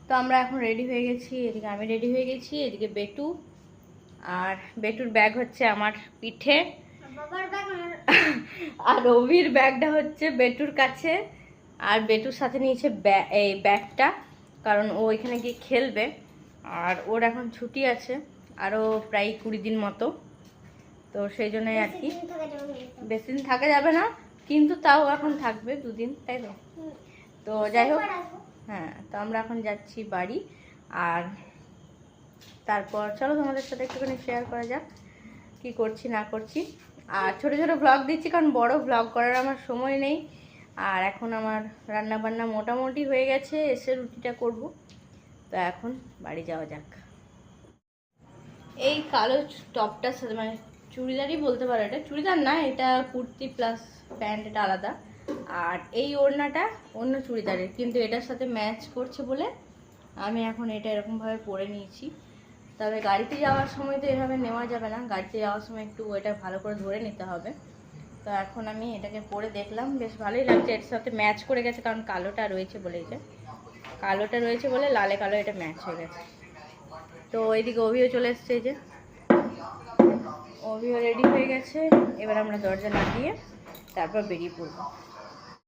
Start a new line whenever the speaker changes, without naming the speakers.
তো আমরা এখন রেডি হয়ে গেছি, এদিকে আমি রেডি হয়ে গেছি, এদিকে বেটু, আর বেটুর ব্যাগ হচ্ছে আমার পিঠে, আর রবির ব্যাগটা হচ্ছে বেটুর কাছে। আর বেটুর সাথে নিয়েছে এই ব্যাগটা, কারণ ও এখানে গিয়ে খেলবে, আর ওর এখন ছুটি আছে আরও প্রায় 20 দিন মতো, তো সেই জন্যই আর কি। বেশি দিন থাকা যাবে না, কিন্তু তাও এখন থাকবে 2 দিন, তাই তো। তো যাই হোক, হ্যাঁ, তো আমরা এখন যাচ্ছি বাড়ি। আর তারপর চলো তোমাদের সাথে একটুখানি শেয়ার করা যাক কি করছি না করছি। আর ছোট ছোট ব্লগ দিচ্ছি, কারণ বড় ব্লগ করার আমার সময় নেই। আর এখন আমার রান্না বান্না মোটামুটি হয়ে গেছে, এসে রুটিটা করব। তো এখন বাড়ি যাওয়া যাক। এই কালো টপটার সাথে, মানে চুড়িদারই বলতে পারো, এটা চুড়িদার না, এটা কুর্তি প্লাস প্যান্ট, এটা আলাদা। আর এই ওড়নাটা অন্য চুড়িদারের, কিন্তু এটার সাথে ম্যাচ করছে বলে আমি এখন এটা এরকমভাবে পরে নিয়েছি। তবে গাড়িতে যাওয়ার সময় তো এভাবে নেওয়া যাবে না, গাড়িতে যাওয়ার সময় একটু এটা ভালো করে ধরে নিতে হবে। তো এখন আমি এটাকে পরে দেখলাম, বেশ ভালোই লাগছে, এর সাথে ম্যাচ করে গেছে, কারণ কালোটা রয়েছে বলে, এই যে কালোটা রয়েছে বলে লালে কালো এটা ম্যাচ হয়ে গেছে। তো এইদিকে অভিও চলে এসছে, এই যে অভিও রেডি হয়ে গেছে। এবার আমরা দরজা লাগিয়ে তারপর বেরিয়ে পড়বো।